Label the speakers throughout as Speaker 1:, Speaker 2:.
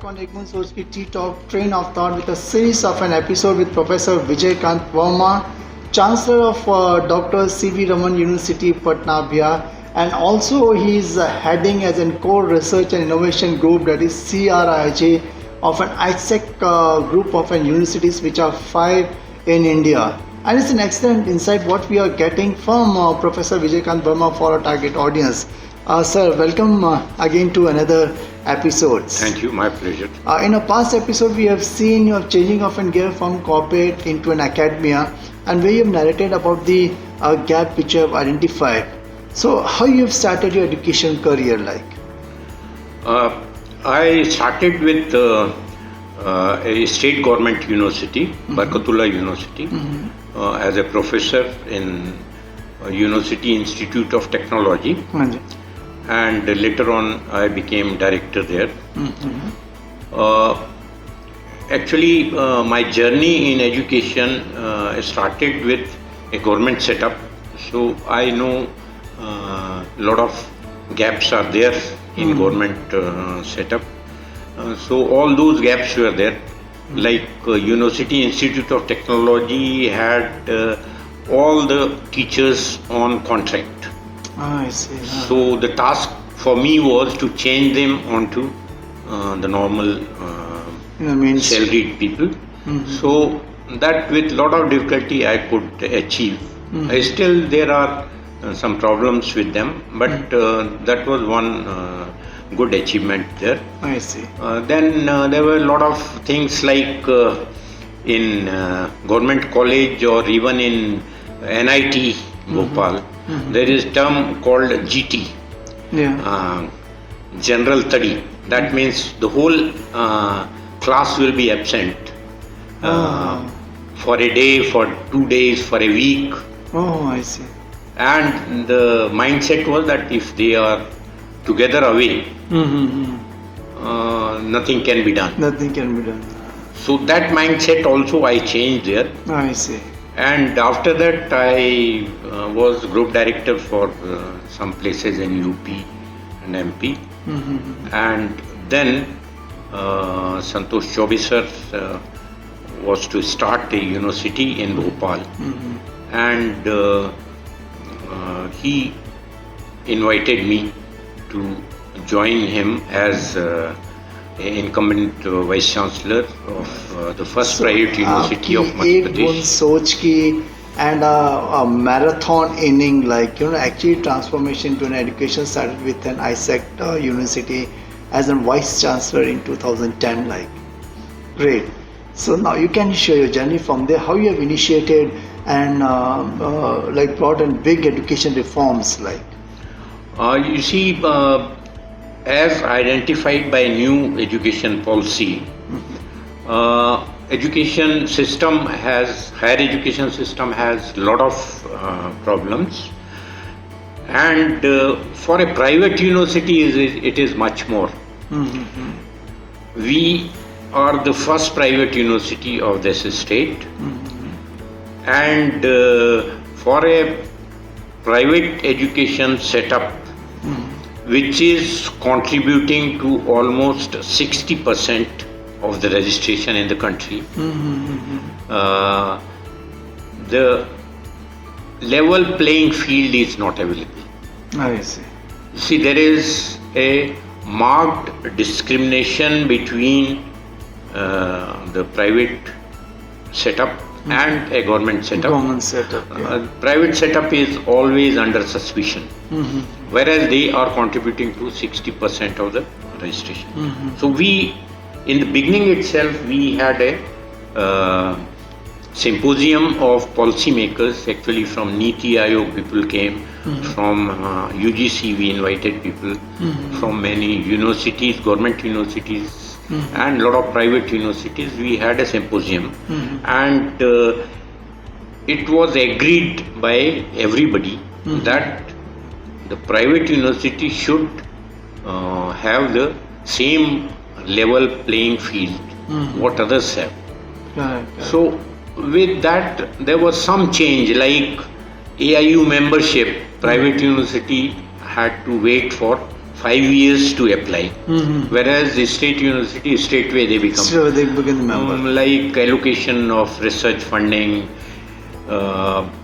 Speaker 1: back on Soch ki ttalk Train of Thought with a series of an episode with Professor Vijay Verma, Chancellor of Dr.CV Raman University, Patna, Bihar, and also he is heading as a core research and innovation group, that is CRIJ, of an AISECT group of universities, which are 5 in India. And it's an excellent insight what we are getting from Professor Vijay Verma for our target audience. Sir, welcome again to another episode.
Speaker 2: Thank you, my pleasure.
Speaker 1: In a past episode, we have seen your changing of a gear from corporate into an academia, and where you have narrated about the gap which you have identified. So, how you have started your education career like?
Speaker 2: I started with a state government university, Barkatullah University, as a professor in University Institute of Technology. And later on I became director there. Actually, my journey in education started with a government setup, so I know a lot of gaps are there in government setup. So all those gaps were there, like University Institute of Technology had all the teachers on contract.
Speaker 1: I see.
Speaker 2: So the task for me was to change them onto the normal salaried people. So that with lot of difficulty I could achieve. Still there are some problems with them, but that was one good achievement there.
Speaker 1: I see.
Speaker 2: Then there were a lot of things like in government college or even in NIT Bhopal. There is term called GT, General Study. That means the whole class will be absent for a day, for 2 days, for a week.
Speaker 1: Oh, I see.
Speaker 2: And the mindset was that if they are together away, nothing can be done.
Speaker 1: Nothing can be done.
Speaker 2: So that mindset also I changed there.
Speaker 1: I see.
Speaker 2: And after that, I was group director for some places in UP and MP. And then Santosh Chaubey sir was to start a university in Bhopal. And he invited me to join him as incumbent Vice Chancellor of the first private university of Madhya Pradesh.
Speaker 1: Soch ki and a marathon inning, like actually transformation to an education started with an AISECT university as a Vice Chancellor in 2010. Like, great. So now you can share your journey from there, how you have initiated and like brought in big education reforms like.
Speaker 2: You see. As identified by new education policy, education system has, higher education system has lot of problems, and for a private university it is much more. We are the first private university of this state, and for a private education setup which is contributing to almost 60% of the registration in the country. The level playing field is not available.
Speaker 1: I see.
Speaker 2: See, there is a marked discrimination between the private setup and a government setup.
Speaker 1: Government setup.
Speaker 2: Private setup is always under suspicion, whereas they are contributing to 60% of the registration. So we, in the beginning itself, we had a symposium of policymakers. Actually, from Niti Aayog people came, from UGC we invited people, from many universities, government universities, and a lot of private universities. We had a symposium, and it was agreed by everybody that the private university should have the same level playing field what others have. So with that there was some change, like AIU membership, private university had to wait for 5 years to apply. Whereas the state university, straightway they become.
Speaker 1: So they become the member.
Speaker 2: Like allocation of research funding.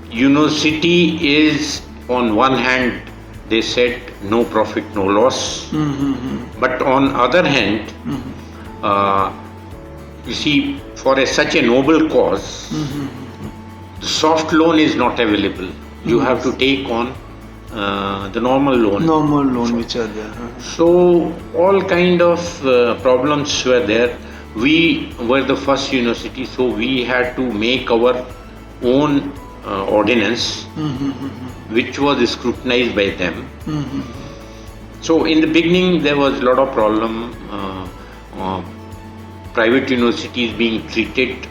Speaker 2: University is, on one hand, they said no profit, no loss. But on other hand, you see, for such a noble cause, the soft loan is not available. You have to take on the normal loan.
Speaker 1: Normal loan which are there.
Speaker 2: So all kind of problems were there. We were the first university, so we had to make our own ordinance, which was scrutinized by them. So in the beginning there was a lot of problem. Private universities being treated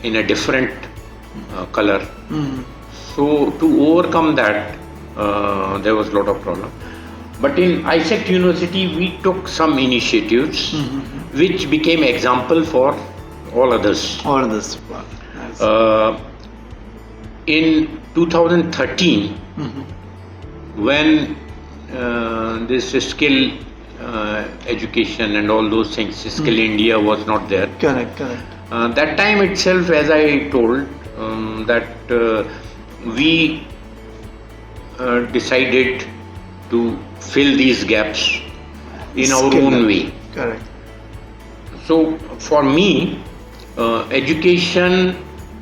Speaker 2: in a different color. So to overcome that, there was a lot of problem. But in AISECT University, we took some initiatives which became example for all others.
Speaker 1: All this. Nice.
Speaker 2: In 2013, when this skill education and all those things, Skill India was not there.
Speaker 1: Correct.
Speaker 2: That time itself, as I told, that we decided to fill these gaps in our own way.
Speaker 1: Correct.
Speaker 2: So for me, education,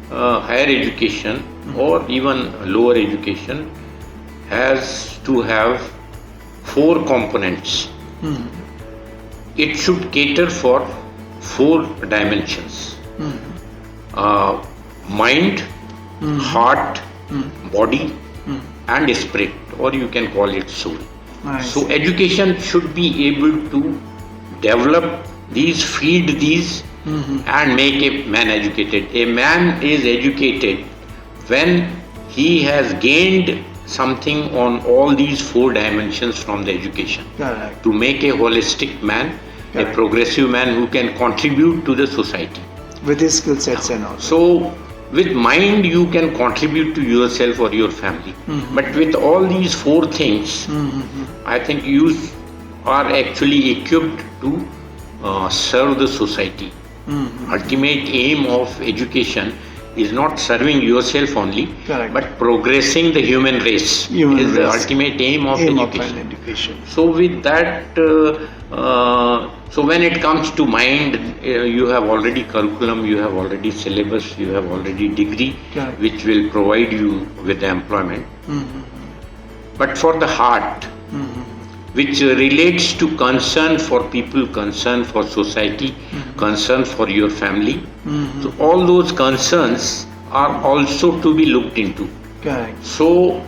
Speaker 2: higher education or even lower education has to have 4 components. It should cater for 4 dimensions: mind, heart, body, and spirit, or you can call it soul.
Speaker 1: Nice.
Speaker 2: So education should be able to develop these, feed these, and make a man educated. A man is educated when he has gained something on all these 4 dimensions from the education.
Speaker 1: Correct.
Speaker 2: To make a holistic man, a progressive man who can contribute to the society.
Speaker 1: With his skill sets and all.
Speaker 2: So with mind you can contribute to yourself or your family. But with all these 4 things, I think you are actually equipped to serve the society. Ultimate aim of education is not serving yourself only, but progressing the human race is the ultimate aim of education. So with that, so when it comes to mind, you have already curriculum, you have already syllabus, you have already degree, which will provide you with the employment. But for the heart, which relates to concern for people, concern for society, concern for your family. So all those concerns are also to be looked into.
Speaker 1: Correct.
Speaker 2: So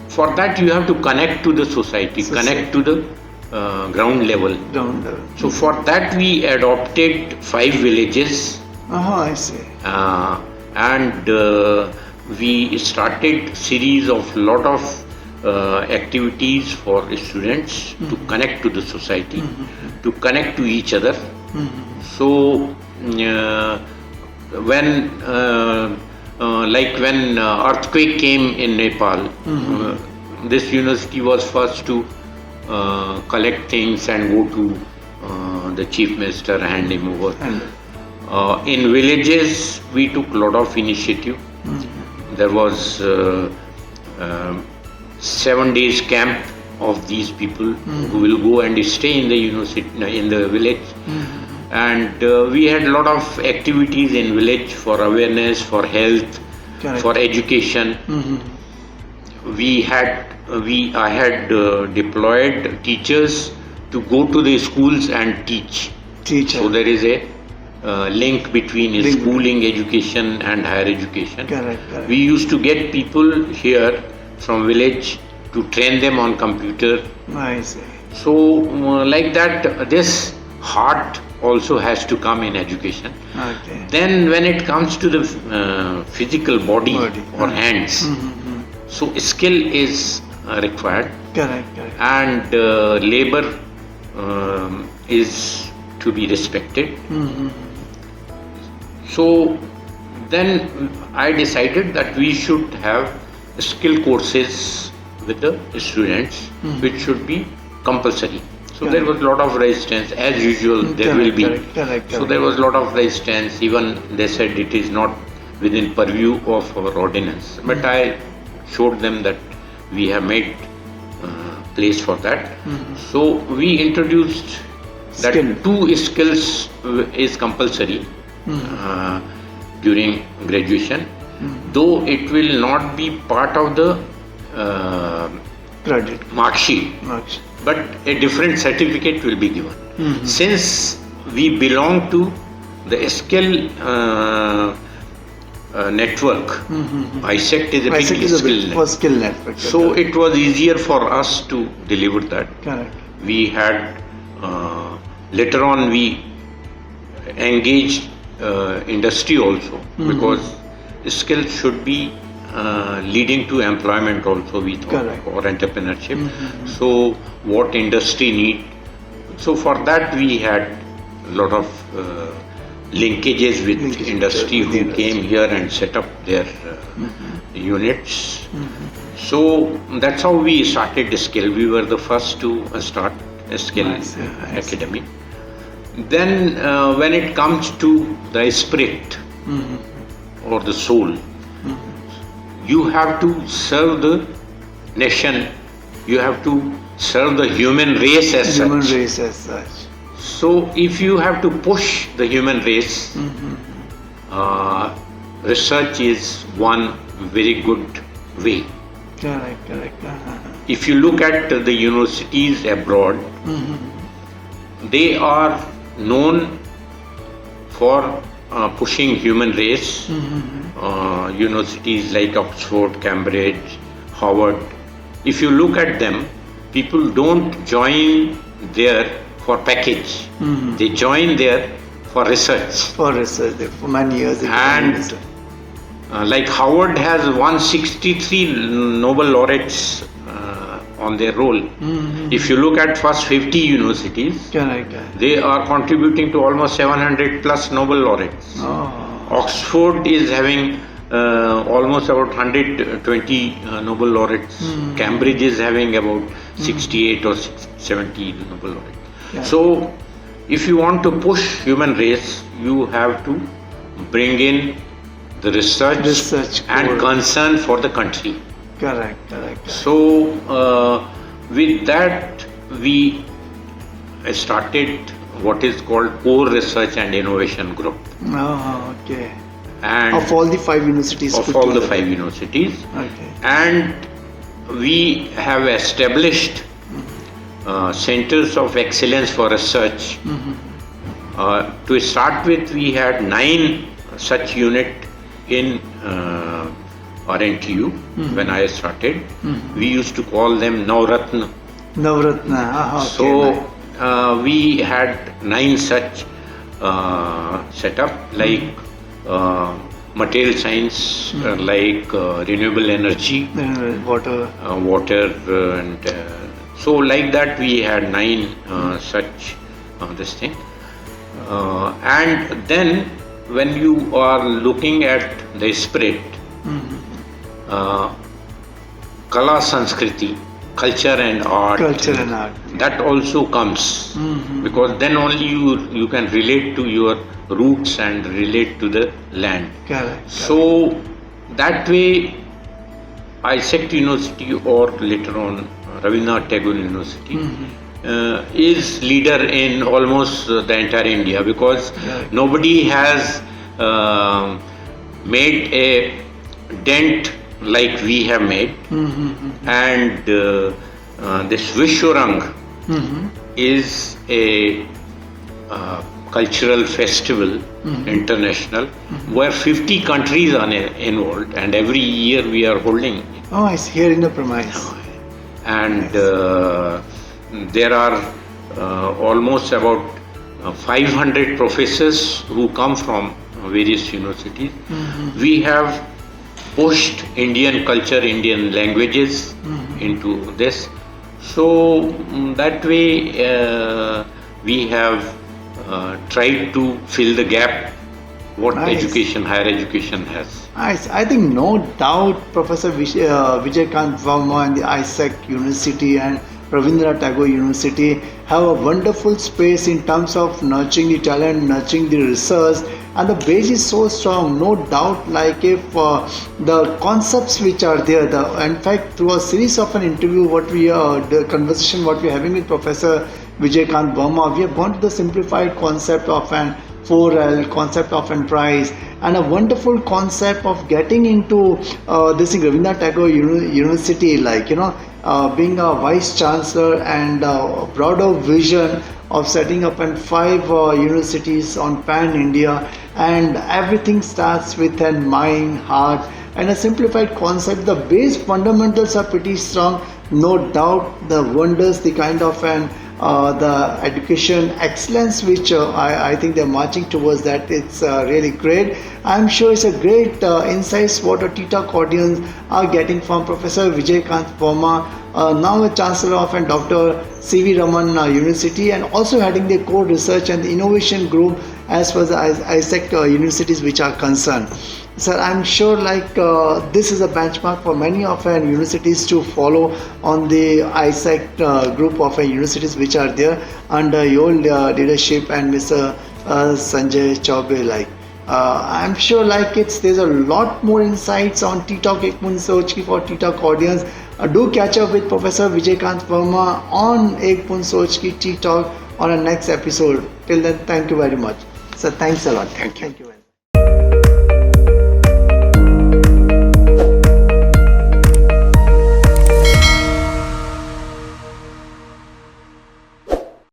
Speaker 2: for that you have to connect to the society, connect to the ground level. So for that we adopted 5 villages.
Speaker 1: I see.
Speaker 2: And we started series of lot of activities for students to connect to the society, to connect to each other. So when when earthquake came in Nepal, this university was first to collect things and go to the chief minister, hand him over. In villages we took a lot of initiative. There was 7 days camp of these people who will go and stay in the university, in the village. And we had a lot of activities in village for awareness, for health, for education. I had deployed teachers to go to the schools and teach. So there is a link between schooling, education and higher education. We used to get people here from village to train them on computer.
Speaker 1: I see.
Speaker 2: So like that, this heart also has to come in education. Then when it comes to the physical body or hands, so skill is required. And labor is to be respected. So then I decided that we should have skill courses with the students, which should be compulsory. So
Speaker 1: Correct.
Speaker 2: there was a lot of resistance, as usual there will be.
Speaker 1: Correct.
Speaker 2: So there was a lot of resistance. Even they said it is not within purview of our ordinance. But I showed them that we have made place for that. So we introduced that
Speaker 1: Skill.
Speaker 2: 2 skills is compulsory during graduation, though it will not be part of the
Speaker 1: Credit.
Speaker 2: mark sheet,
Speaker 1: Marks.
Speaker 2: but a different certificate will be given. Since we belong to the skill network, AISECT is a big
Speaker 1: AISECT is a
Speaker 2: skill
Speaker 1: big
Speaker 2: network.
Speaker 1: skill network.
Speaker 2: So it was easier for us to deliver that.
Speaker 1: Correct.
Speaker 2: We had later on we engaged industry also, because skills should be leading to employment also, we thought,
Speaker 1: Correct.
Speaker 2: or entrepreneurship. So what industry need? So for that we had a lot of linkages with
Speaker 1: Linkages
Speaker 2: industry
Speaker 1: with the
Speaker 2: who
Speaker 1: industry.
Speaker 2: came here and set up their units. So that's how we started skill. We were the first to start a skill
Speaker 1: Nice.
Speaker 2: academy. Then when it comes to the spirit or the soul, you have to serve the nation, you have to serve the human race as
Speaker 1: Human
Speaker 2: such.
Speaker 1: race as such.
Speaker 2: So if you have to push the human race, research is one very good way.
Speaker 1: Correct.
Speaker 2: If you look at the universities abroad, they are known for pushing human race. Universities like Oxford, Cambridge, Harvard. If you look at them, people don't join there for package. They join there for research.
Speaker 1: For research, for many years. they have
Speaker 2: And
Speaker 1: research.
Speaker 2: like Harvard has 163 Nobel laureates on their roll. If you look at first 50 universities,
Speaker 1: Correct.
Speaker 2: they are contributing to almost 700 plus Nobel laureates.
Speaker 1: Oh.
Speaker 2: Oxford is having almost about 120 Nobel laureates. Cambridge is having about 68 or 70 Nobel laureates.
Speaker 1: Yeah.
Speaker 2: So, if you want to push human race, you have to bring in the research and
Speaker 1: core.
Speaker 2: concern for the country.
Speaker 1: Correct.
Speaker 2: So, with that, we started what is called Core Research and Innovation Group.
Speaker 1: Oh, okay.
Speaker 2: And
Speaker 1: Of all the 5 universities.
Speaker 2: of
Speaker 1: put
Speaker 2: all the
Speaker 1: together.
Speaker 2: 5 universities,
Speaker 1: Okay.
Speaker 2: and we have established centers of excellence for research. To start with, we had 9 such unit in RNTU when I started. We used to call them Navratna.
Speaker 1: Navratna. Okay.
Speaker 2: So we had 9 such set up, like material science, like renewable energy,
Speaker 1: Water.
Speaker 2: water, and so like that we had 9 such this thing. And then when you are looking at the spirit, Kala Sanskriti, culture and art,
Speaker 1: Culture and art.
Speaker 2: that also comes, because then only you can relate to your roots and relate to the land.
Speaker 1: Correct.
Speaker 2: So that way AISECT University, or later on Rabindranath Tagore University, is leader in almost the entire India, because
Speaker 1: Right.
Speaker 2: nobody has made a dent like we have made. And this Vishwarang is a cultural festival, international, where 50 countries are involved, and every year we are holding it.
Speaker 1: Oh, it's here in the premise.
Speaker 2: And there are almost about 500 professors who come from various universities. We have pushed Indian culture, Indian languages into this. So that way we have tried to fill the gap what
Speaker 1: Nice.
Speaker 2: higher education has.
Speaker 1: I think no doubt Professor Vijay Verma and the AISECT University and Rabindranath Tagore University have a wonderful space in terms of nurturing the talent, nurturing the research, and the base is so strong. No doubt, like if the concepts which are there, in fact, through a series of an interview, the conversation what we're having with Professor Vijay Verma, we have gone to the simplified concept of an 4L, concept of an price, and a wonderful concept of getting into this thing, Rabindranath Tagore University, being a vice chancellor and a broader vision of setting up and 5 universities on pan India, and everything starts with a mind, heart, and a simplified concept. The base fundamentals are pretty strong. No doubt, the wonders, the kind of an the education excellence which I think they're marching towards, that it's really great. I'm sure it's a great insights what a ttalk audience are getting from Professor Vijay Verma, now a Chancellor of and Dr.CV Raman University, and also heading the core research and the innovation group as far as the AISECT universities which are concerned. Sir, I'm sure this is a benchmark for many of our universities to follow on the AISECT group of universities which are there under your leadership and Mr. Sanjay Chaubey. I'm sure there's a lot more insights on ttalk Ek Soch for ttalk audience. Do catch up with Professor Vijay Verma on Ek Soch ttalk on our next episode. Till then, thank you very much. Sir, thanks a lot.
Speaker 2: Thank you.